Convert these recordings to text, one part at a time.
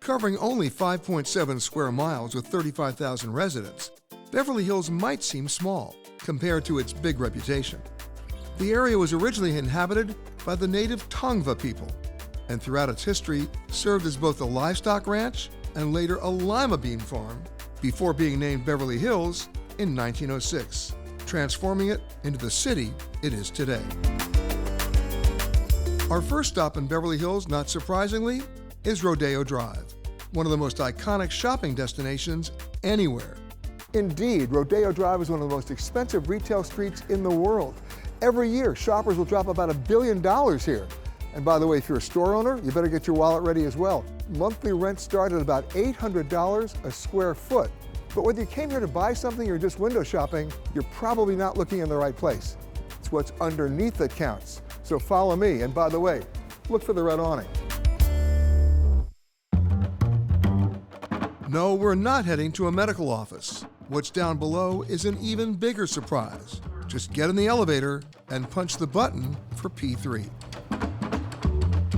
Covering only 5.7 square miles with 35,000 residents, Beverly Hills might seem small compared to its big reputation. The area was originally inhabited by the native Tongva people, and throughout its history served as both a livestock ranch and later a lima bean farm before being named Beverly Hills in 1906, transforming it into the city it is today. Our first stop in Beverly Hills, not surprisingly, is Rodeo Drive, one of the most iconic shopping destinations anywhere. Indeed, Rodeo Drive is one of the most expensive retail streets in the world. Every year, shoppers will drop about $1 billion here. And by the way, if you're a store owner, you better get your wallet ready as well. Monthly rent start at about $800 a square foot. But whether you came here to buy something or just window shopping, you're probably not looking in the right place. It's what's underneath that counts. So follow me, and by the way, look for the red awning. No, we're not heading to a medical office. What's down below is an even bigger surprise. Just get in the elevator and punch the button for P3.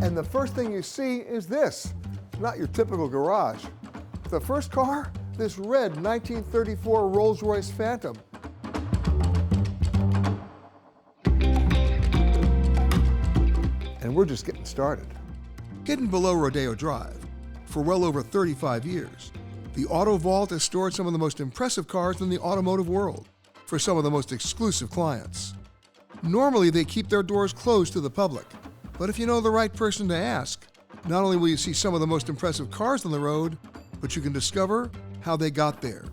And the first thing you see is this, not your typical garage. The first car, this red 1934 Rolls-Royce Phantom. And we're just getting started. Hidden below Rodeo Drive, for well over 35 years, the Autov Vault has stored some of the most impressive cars in the automotive world for some of the most exclusive clients. Normally, they keep their doors closed to the public, but if you know the right person to ask, not only will you see some of the most impressive cars on the road, but you can discover how they got there.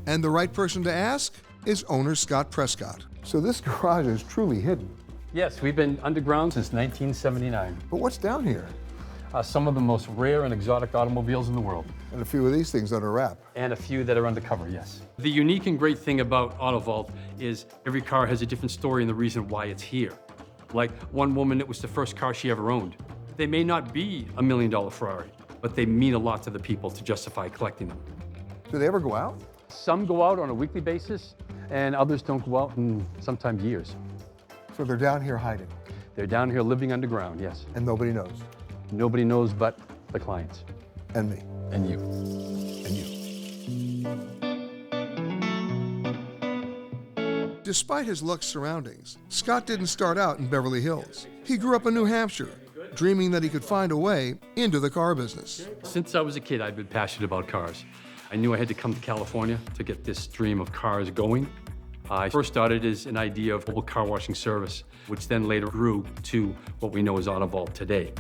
And the right person to ask is owner Scott Prescott. So this garage is truly hidden. Yes, we've been underground since 1979. But what's down here? Some of the most rare and exotic automobiles in the world. And a few of these things under wrap. And a few that are undercover, yes. The unique and great thing about Autov Vault is every car has a different story and the reason why it's here. Like one woman, it was the first car she ever owned. They may not be $1 million Ferrari, but they mean a lot to the people to justify collecting them. Do they ever go out? Some go out on a weekly basis, and others don't go out in sometimes years. So they're down here hiding? They're down here living underground, yes. And nobody knows? Nobody knows but the clients. And me. And you. And you. Despite his luxe surroundings, Scott didn't start out in Beverly Hills. He grew up in New Hampshire, dreaming that he could find a way into the car business. Since I was a kid, I've been passionate about cars. I knew I had to come to California to get this dream of cars going. I first started as an idea of mobile car washing service, which then later grew to what we know as Autov Vault today.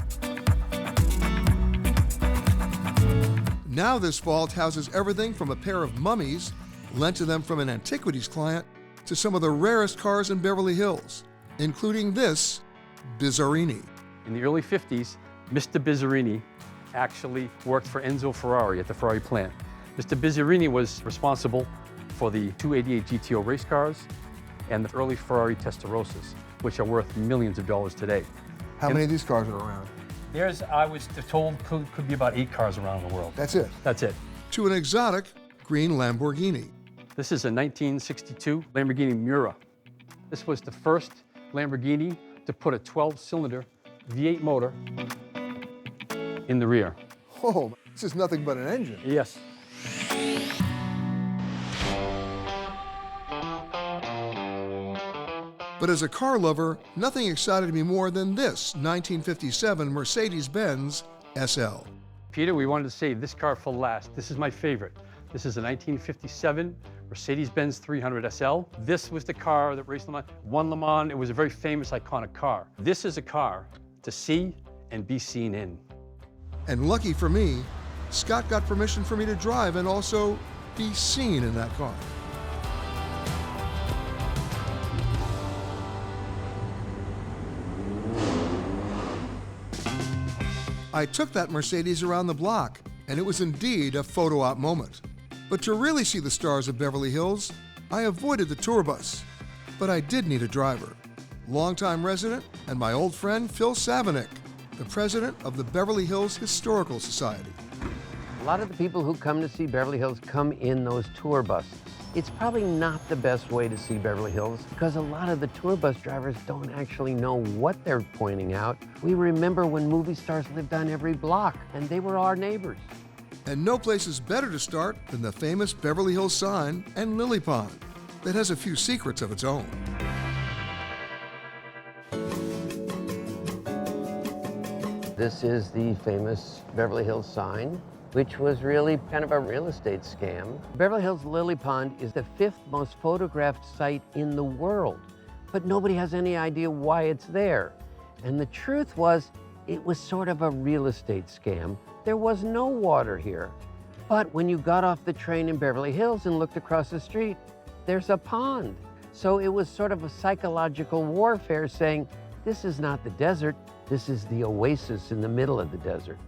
Now this vault houses everything from a pair of mummies lent to them from an antiquities client to some of the rarest cars in Beverly Hills, including this Bizzarini. In the early 50s, Mr. Bizzarini actually worked for Enzo Ferrari at the Ferrari plant. Mr. Bizzarini was responsible for the 288 GTO race cars and the early Ferrari Testarossas, which are worth millions of dollars today. How many of these cars are around? There's, I was told, could be about 8 cars around the world. That's it? That's it. To an exotic green Lamborghini. This is a 1962 Lamborghini Miura. This was the first Lamborghini to put a 12-cylinder V8 motor in the rear. Oh, this is nothing but an engine. Yes. But as a car lover, nothing excited me more than this 1957 Mercedes-Benz SL. Peter, we wanted to save this car for last. This is my favorite. This is a 1957 Mercedes-Benz 300 SL. This was the car that raced Le Mans, won Le Mans. It was a very famous, iconic car. This is a car to see and be seen in. And lucky for me, Scott got permission for me to drive and also be seen in that car. I took that Mercedes around the block, and it was indeed a photo op moment. But to really see the stars of Beverly Hills, I avoided the tour bus. But I did need a driver. Longtime resident and my old friend Phil Savinick, the president of the Beverly Hills Historical Society. A lot of the people who come to see Beverly Hills come in those tour buses. It's probably not the best way to see Beverly Hills because a lot of the tour bus drivers don't actually know what they're pointing out. We remember when movie stars lived on every block and they were our neighbors. And no place is better to start than the famous Beverly Hills sign and lily pond that has a few secrets of its own. This is the famous Beverly Hills sign, which was really kind of a real estate scam. Beverly Hills Lily Pond is the 5th most photographed site in the world, but nobody has any idea why it's there. And the truth was, it was sort of a real estate scam. There was no water here. But when you got off the train in Beverly Hills and looked across the street, there's a pond. So it was sort of a psychological warfare saying, this is not the desert, this is the oasis in the middle of the desert.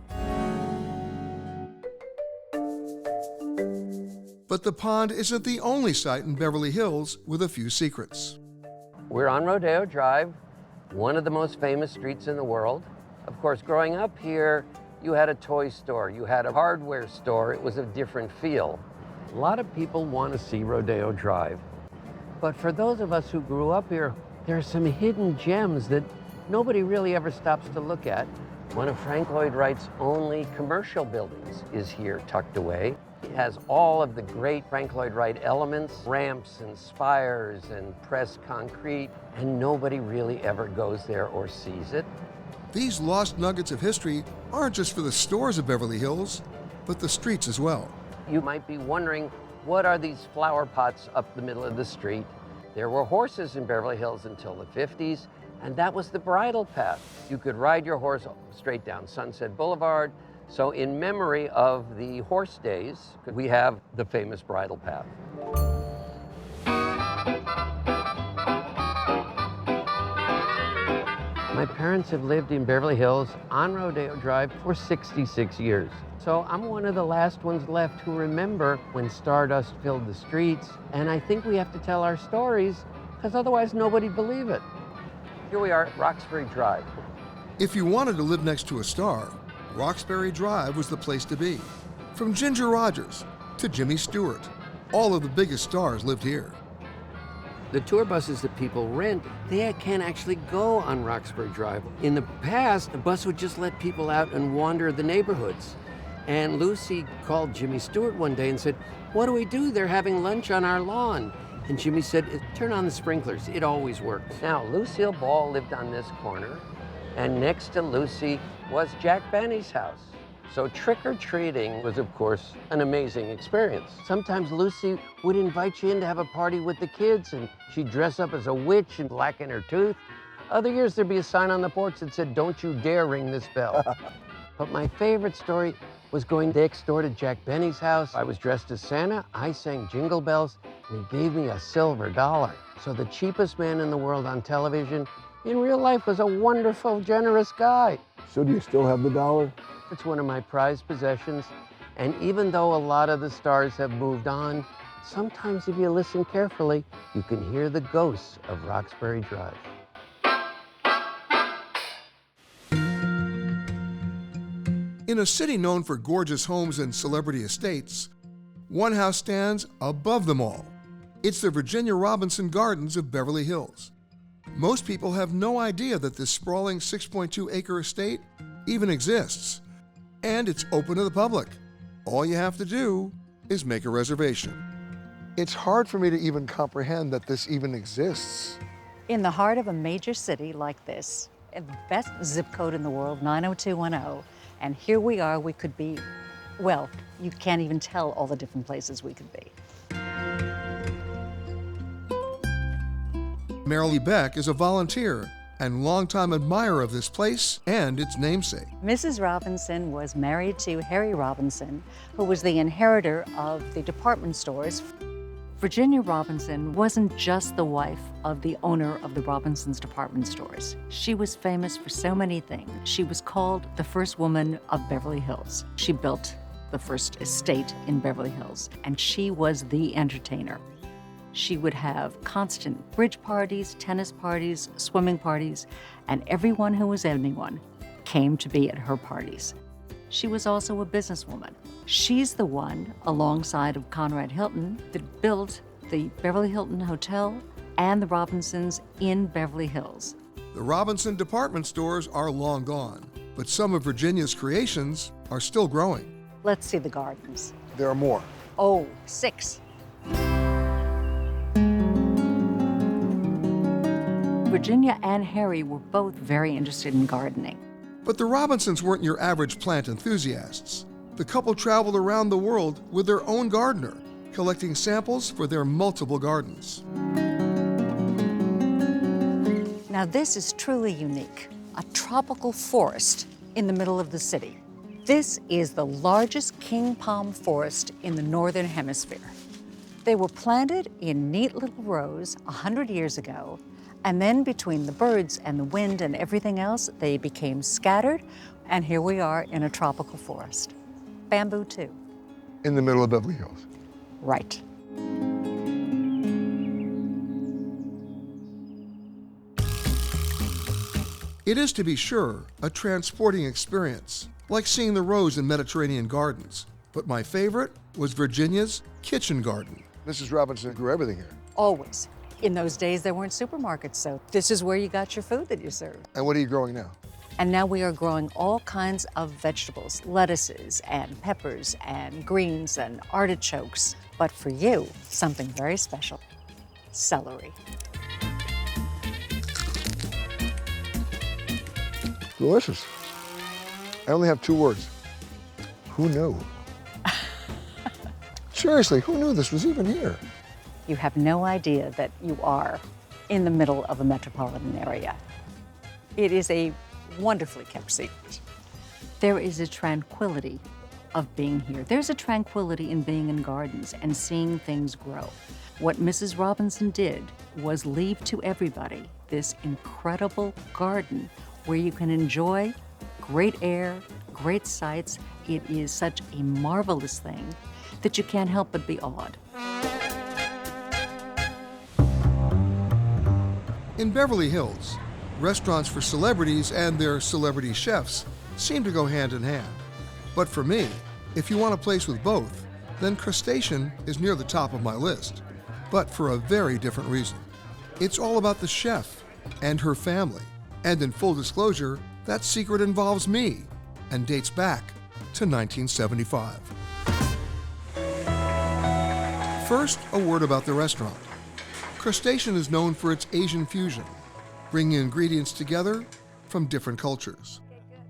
But the pond isn't the only site in Beverly Hills with a few secrets. We're on Rodeo Drive, one of the most famous streets in the world. Of course, growing up here, you had a toy store, you had a hardware store, it was a different feel. A lot of people want to see Rodeo Drive. But for those of us who grew up here, there are some hidden gems that nobody really ever stops to look at. One of Frank Lloyd Wright's only commercial buildings is here tucked away. It has all of the great Frank Lloyd Wright elements, ramps and spires and pressed concrete, and nobody really ever goes there or sees it. These lost nuggets of history aren't just for the stores of Beverly Hills, but the streets as well. You might be wondering, what are these flower pots up the middle of the street? There were horses in Beverly Hills until the 50s, and that was the bridle path. You could ride your horse straight down Sunset Boulevard. So in memory of the horse days, we have the famous bridle path. My parents have lived in Beverly Hills on Rodeo Drive for 66 years. So I'm one of the last ones left who remember when stardust filled the streets. And I think we have to tell our stories, because otherwise nobody'd believe it. Here we are at Roxbury Drive. If you wanted to live next to a star, Roxbury Drive was the place to be. From Ginger Rogers to Jimmy Stewart, all of the biggest stars lived here. The tour buses that people rent, they can't actually go on Roxbury Drive. In the past, the bus would just let people out and wander the neighborhoods. And Lucy called Jimmy Stewart one day and said, "What do we do? They're having lunch on our lawn." And Jimmy said, "Turn on the sprinklers, it always works." Now, Lucille Ball lived on this corner, and next to Lucy was Jack Benny's house. So trick-or-treating was, of course, an amazing experience. Sometimes Lucy would invite you in to have a party with the kids, and she'd dress up as a witch and blacken her tooth. Other years, there'd be a sign on the porch that said, "Don't you dare ring this bell." But my favorite story was going next door to Jack Benny's house. I was dressed as Santa, I sang Jingle Bells, and he gave me a silver dollar. So the cheapest man in the world on television, in real life, was a wonderful, generous guy. So do you still have the dollar? It's one of my prized possessions. And even though a lot of the stars have moved on, sometimes if you listen carefully, you can hear the ghosts of Roxbury Drive. In a city known for gorgeous homes and celebrity estates, one house stands above them all. It's the Virginia Robinson Gardens of Beverly Hills. Most people have no idea that this sprawling 6.2-acre estate even exists. And it's open to the public. All you have to do is make a reservation. It's hard for me to even comprehend that this even exists. In the heart of a major city like this, the best zip code in the world, 90210, and here we are, we could be, well, you can't even tell all the different places we could be. Marilee Beck is a volunteer and longtime admirer of this place and its namesake. Mrs. Robinson was married to Harry Robinson, who was the inheritor of the department stores. Virginia Robinson wasn't just the wife of the owner of the Robinsons department stores. She was famous for so many things. She was called the first woman of Beverly Hills. She built the first estate in Beverly Hills, and she was the entertainer. She would have constant bridge parties, tennis parties, swimming parties, and everyone who was anyone came to be at her parties. She was also a businesswoman. She's the one, alongside of Conrad Hilton, that built the Beverly Hilton Hotel and the Robinsons in Beverly Hills. The Robinson department stores are long gone, but some of Virginia's creations are still growing. Let's see the gardens. There are more. Oh, 6. Virginia and Harry were both very interested in gardening. But the Robinsons weren't your average plant enthusiasts. The couple traveled around the world with their own gardener, collecting samples for their multiple gardens. Now this is truly unique, a tropical forest in the middle of the city. This is the largest king palm forest in the Northern Hemisphere. They were planted in neat little rows 100 years ago, and then between the birds and the wind and everything else, they became scattered, and here we are in a tropical forest. Bamboo too. In the middle of Beverly Hills. Right. It is, to be sure, a transporting experience, like seeing the rose in Mediterranean gardens. But my favorite was Virginia's kitchen garden. Mrs. Robinson grew everything here. Always. In those days, there weren't supermarkets, so this is where you got your food that you served. And what are you growing now? And now we are growing all kinds of vegetables, lettuces and peppers and greens and artichokes. But for you, something very special, celery. Delicious. I only have 2 words. Who knew? Seriously, who knew this was even here? You have no idea that you are in the middle of a metropolitan area. It is a wonderfully kept secret. There is a tranquility of being here. There's a tranquility in being in gardens and seeing things grow. What Mrs. Robinson did was leave to everybody this incredible garden where you can enjoy great air, great sights. It is such a marvelous thing that you can't help but be awed. In Beverly Hills, restaurants for celebrities and their celebrity chefs seem to go hand in hand. But for me, if you want a place with both, then Crustacean is near the top of my list, but for a very different reason. It's all about the chef and her family. And in full disclosure, that secret involves me and dates back to 1975. First, a word about the restaurant. Crustacean is known for its Asian fusion, bringing ingredients together from different cultures.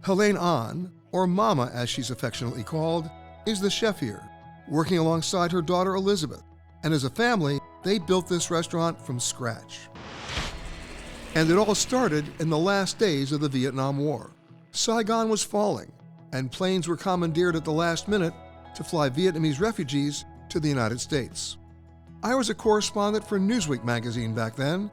Helene Ahn, or Mama as she's affectionately called, is the chef here, working alongside her daughter Elizabeth. And as a family, they built this restaurant from scratch. And it all started in the last days of the Vietnam War. Saigon was falling, and planes were commandeered at the last minute to fly Vietnamese refugees to the United States. I was a correspondent for Newsweek magazine back then,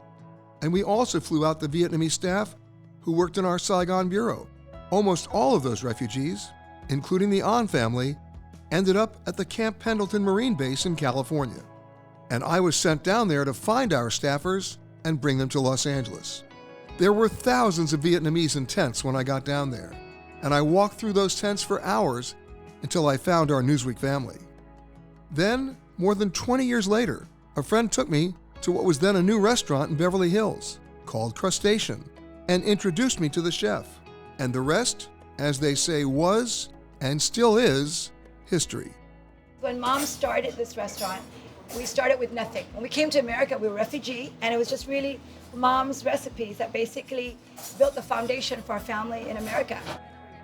and we also flew out the Vietnamese staff who worked in our Saigon bureau. Almost all of those refugees, including the Ahn family, ended up at the Camp Pendleton Marine Base in California. And I was sent down there to find our staffers and bring them to Los Angeles. There were thousands of Vietnamese in tents when I got down there, and I walked through those tents for hours until I found our Newsweek family. Then, more than 20 years later, a friend took me to what was then a new restaurant in Beverly Hills called Crustacean and introduced me to the chef. And the rest, as they say, was and still is history. When Mom started this restaurant, we started with nothing. When we came to America, we were refugee, and it was just really Mom's recipes that basically built the foundation for our family in America.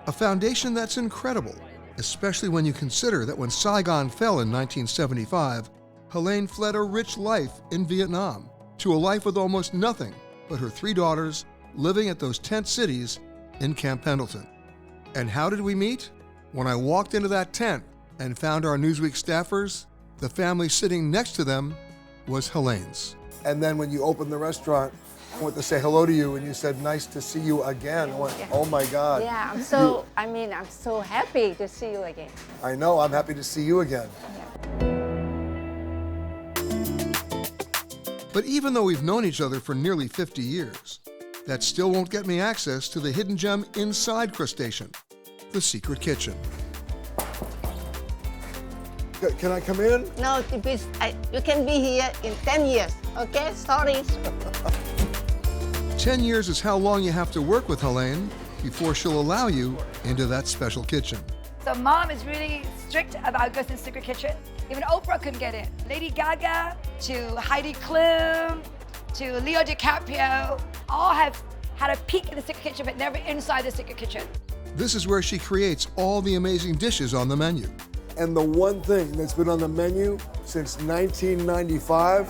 A foundation that's incredible, especially when you consider that when Saigon fell in 1975, Helene fled a rich life in Vietnam to a life with almost nothing but her 3 daughters living at those tent cities in Camp Pendleton. And how did we meet? When I walked into that tent and found our Newsweek staffers, the family sitting next to them was Helene's. And then when you opened the restaurant, I went to say hello to you and you said, "Nice to see you again." I went, "Oh my God." Yeah, I'm so happy to see you again. I know, I'm happy to see you again. But even though we've known each other for nearly 50 years, that still won't get me access to the hidden gem inside Crustacean, the secret kitchen. Can I come in? No, please, you can be here in 10 years, okay? Sorry. 10 years is how long you have to work with Helene before she'll allow you into that special kitchen. So Mom is really strict about Ghost in Secret Kitchen. Even Oprah couldn't get in. Lady Gaga to Heidi Klum to Leo DiCaprio all have had a peek in the Secret Kitchen, but never inside the Secret Kitchen. This is where she creates all the amazing dishes on the menu. And the one thing that's been on the menu since 1995,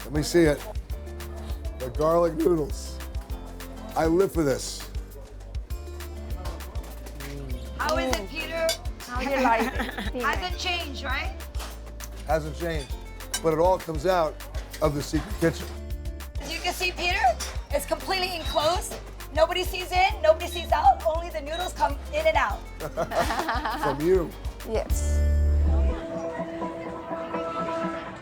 let me see it, the garlic noodles. I live for this. How is it, Peter? How you like it? Hasn't changed, right? Hasn't changed, but it all comes out of the Secret Kitchen. As you can see, Peter, it's completely enclosed. Nobody sees in, nobody sees out, only the noodles come in and out. From you. Yes.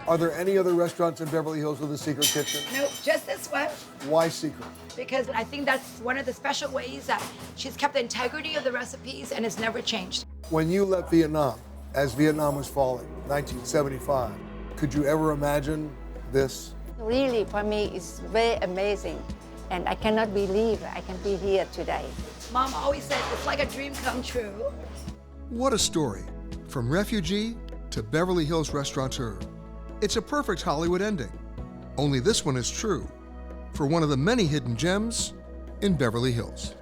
Are there any other restaurants in Beverly Hills with a secret kitchen? No, just this one, Why secret? because I think that's one of the special ways that she's kept the integrity of the recipes and it's never changed. When you left Vietnam, as Vietnam was falling, 1975, could you ever imagine this? Really, for me, it's very amazing. And I cannot believe I can be here today. Mom always said it's like a dream come true. What a story. From refugee to Beverly Hills restaurateur. It's a perfect Hollywood ending. Only this one is true for one of the many hidden gems in Beverly Hills.